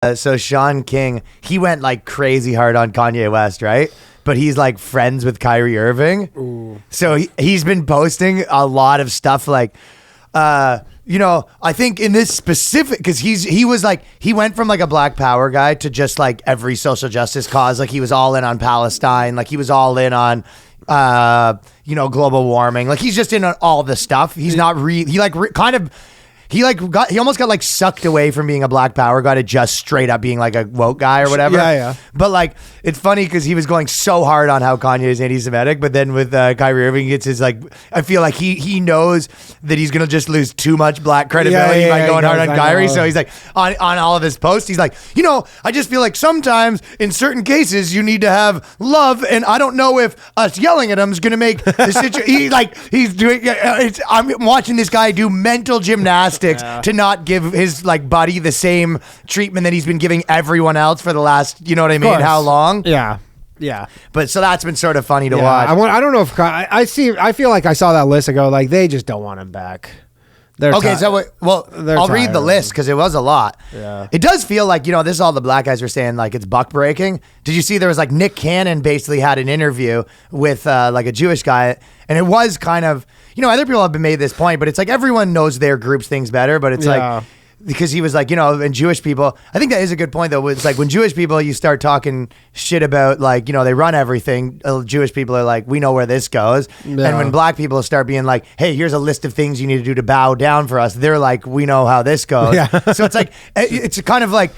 So Sean King, he went like crazy hard on Kanye West, right? But he's like friends with Kyrie Irving. Ooh. So he's been posting a lot of stuff like, you know, I think in this specific, because he went from like a Black Power guy to just like every social justice cause. Like he was all in on Palestine. Like he was all in on, you know, global warming. Like he's just in on all the stuff. He's not he almost got like sucked away from being a Black Power guy to just straight up being like a woke guy or whatever. Yeah. But like, it's funny because he was going so hard on how Kanye is anti-Semitic, but then with Kyrie Irving, it's his like, I feel like he knows that he's gonna just lose too much Black credibility by going hard on Kyrie. So he's like on all of his posts, he's like, you know, I just feel like sometimes in certain cases you need to have love, and I don't know if us yelling at him is gonna make the situation. He's doing. I'm watching this guy do mental gymnastics. To not give his like buddy the same treatment that he's been giving everyone else for the last, you know what I mean? How long? Yeah. But so that's been sort of funny to watch. I don't know if I feel like I saw that list ago. Like they just don't want him back. I'll read the list because it was a lot. Yeah. It does feel like, you know, this is all the Black guys were saying like it's buck breaking. Did you see there was like Nick Cannon basically had an interview with like a Jewish guy, and it was kind of, you know, other people have been made this point, but it's like everyone knows their group's things better, but it's like, because he was like, you know, and Jewish people, I think that is a good point though. It's like when Jewish people, you start talking shit about like, you know, they run everything. Jewish people are like, we know where this goes. Yeah. And when Black people start being like, hey, here's a list of things you need to do to bow down for us, they're like, we know how this goes. Yeah. So it's like, it's kind of like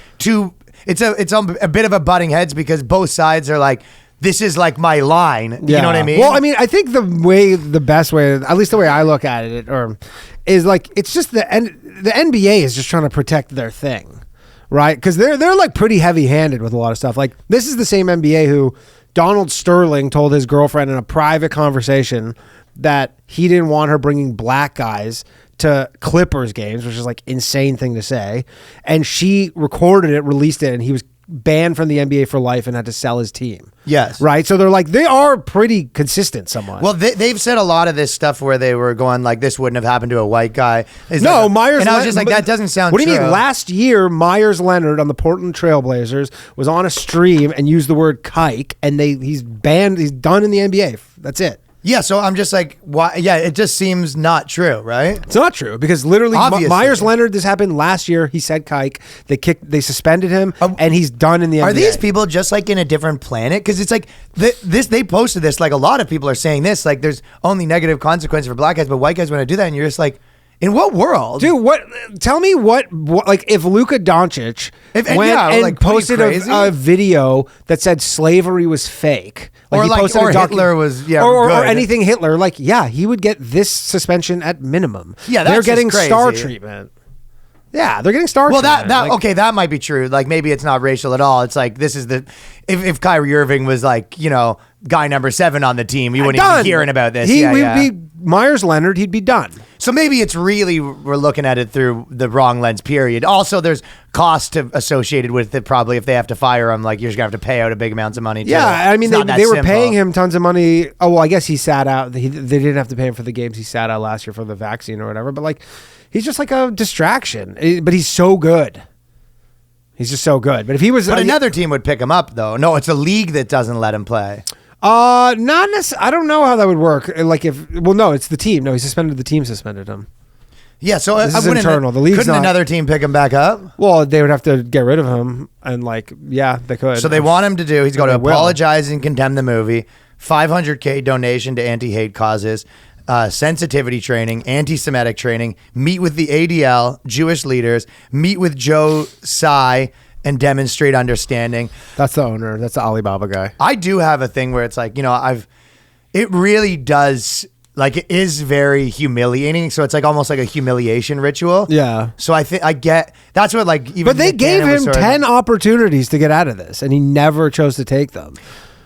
it's a bit of a butting heads because both sides are like, this is like my line. You know what I mean? Well, I mean, I think the best way, at least the way I look at it, is like, it's just the NBA is just trying to protect their thing, right? Because they're like pretty heavy-handed with a lot of stuff. Like this is the same NBA who Donald Sterling told his girlfriend in a private conversation that he didn't want her bringing Black guys to Clippers games, which is like insane thing to say. And she recorded it, released it, and he was banned from the NBA for life and had to sell his team. Yes. Right? So they're like, they are pretty consistent somewhat. Well, they've said a lot of this stuff where they were going like, this wouldn't have happened to a white guy. Myers. And I was just like, that doesn't sound true. What do you mean? Last year, Myers Leonard on the Portland Trailblazers was on a stream and used the word kike, and he's banned. He's done in the NBA. That's it. Yeah, so I'm just like, why? Yeah, it just seems not true, right? It's not true because literally Myers Leonard, this happened last year. He said kike. They suspended him, and he's done in the NBA. Are these people just like in a different planet? Because it's like they posted this. Like a lot of people are saying this. Like there's only negative consequences for Black guys, but white guys want to do that, and you're just like, in what world, dude? Tell me what like if Luka Doncic posted a video that said slavery was fake, or Hitler was or anything Hitler, like he would get this suspension at minimum. Yeah, they're getting star treatment. Yeah, they're getting star treatment. That might be true. Like maybe it's not racial at all. It's like this is if Kyrie Irving was like, you know, guy number 7 on the team, you wouldn't even be hearing about this. He would be Myers Leonard. He'd be done. So maybe it's really, we're looking at it through the wrong lens, period. Also, there's cost associated with it probably if they have to fire him. Like, you're just going to have to pay out a big amounts of money. Yeah, I mean, they were paying him tons of money. Oh, well, I guess he sat out. They didn't have to pay him for the games he sat out last year for the vaccine or whatever. But, like, he's just like a distraction. But he's so good. He's just so good. But if he was... But another team would pick him up, though. No, it's a league that doesn't let him play. Not necessarily. I don't know how that would work. Like no, it's the team. No, the team suspended him. Yeah, so this is internal. The league's couldn't another team pick him back up? Well, they would have to get rid of him, and they could. So they want him to do. He's going to apologize and condemn the movie. $500K donation to anti-hate causes, sensitivity training, anti-Semitic training. Meet with the ADL, Jewish leaders. Meet with Joe Tsai and demonstrate understanding. That's the owner. That's the Alibaba guy. I do have a thing where it's like, you know, it really does. Like, it is very humiliating. So it's like almost like a humiliation ritual. Yeah. So I think I get that's what like even. But they gave him 10 opportunities to get out of this, and he never chose to take them.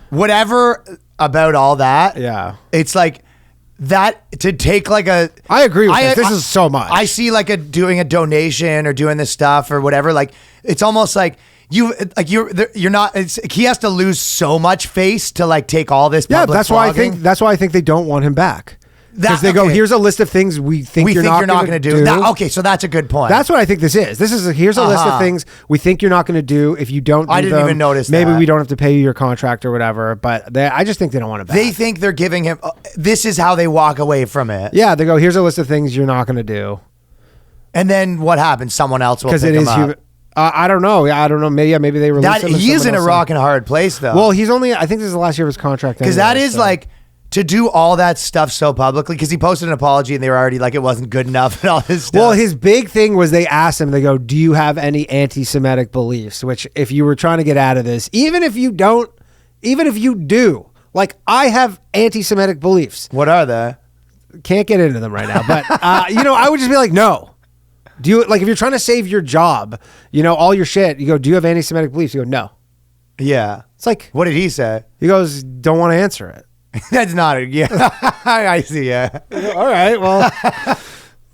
Whatever about all that. Yeah. It's like that to take like a. I agree with this. This is so much. I see like doing a donation or doing this stuff or whatever. Like it's almost like. You're not. He has to lose so much face to like take all this. Yeah, that's why I think they don't want him back. Because they go, here's a list of things we think you're not going to do. Okay, so that's a good point. That's what I think this is. Here's a list of things we think you're not going to do. If you don't do I didn't them, even notice maybe that. we don't have to pay you your contract or whatever. But I just think they don't want to. They think they're giving him. This is how they walk away from it. Yeah, they go, here's a list of things you're not going to do. And then what happens? Someone else will pick Because it is him up. I don't know. I don't know. Maybe they release him. He is in a rock and a hard place, though. Well, he's only. I think this is the last year of his contract. Because that is like to do all that stuff so publicly. Because he posted an apology and they were already like it wasn't good enough and all this stuff. Well, his big thing was they asked him. They go, "Do you have any anti-Semitic beliefs?" Which, if you were trying to get out of this, even if you don't, even if you do, like I have anti-Semitic beliefs. What are they? Can't get into them right now, but I would just be like, no. Do you like if you're trying to save your job, all your shit? You go, do you have anti-Semitic beliefs? You go, no. Yeah. It's like, what did he say? He goes, don't want to answer it. That's not a I see. Yeah. All right. Well,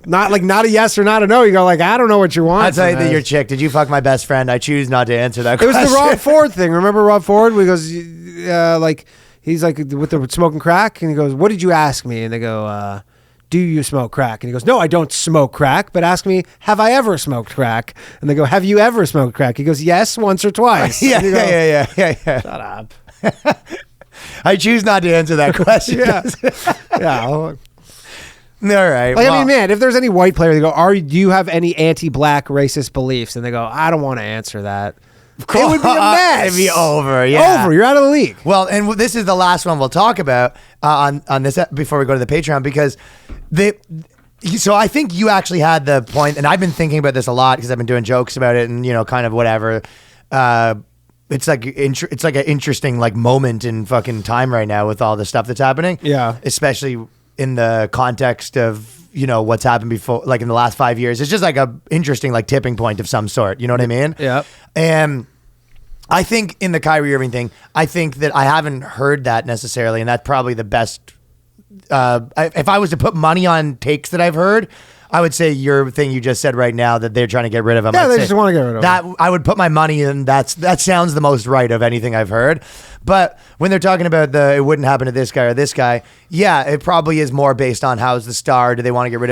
not a yes or not a no. You go like, I don't know what you want. I'll tell you that your chick. Did you fuck my best friend? I choose not to answer that question. It was the Rob Ford thing. Remember Rob Ford? He goes, he's like with the smoking crack, and he goes, what did you ask me? And they go, do you smoke crack? And he goes, no, I don't smoke crack, but ask me, have I ever smoked crack? And they go, have you ever smoked crack? He goes, yes, once or twice. Yeah. Shut up. I choose not to answer that question. Yeah. All right. Like, I mean, man, if there's any white player, they go, do you have any anti-black racist beliefs? And they go, I don't want to answer that. It would be a mess. It'd be over. Yeah. Over. You're out of the league. Well, and this is the last one we'll talk about on this before we go to the Patreon, because so I think you actually had the point, and I've been thinking about this a lot because I've been doing jokes about it and kind of whatever. It's like an interesting like moment in fucking time right now with all the stuff that's happening. Yeah. Especially in the context of what's happened before, like in the last 5 years. It's just like a interesting like tipping point of some sort. You know what I mean? Yeah. And I think in the Kyrie Irving thing, I think that I haven't heard that necessarily, and that's probably the best. If I was to put money on takes that I've heard, I would say your thing you just said right now that they're trying to get rid of him. Yeah, they just want to get rid of that. him. I would put my money in. That sounds the most right of anything I've heard. But when they're talking about it wouldn't happen to this guy or this guy, yeah, it probably is more based on how's the star. Do they want to get rid of him?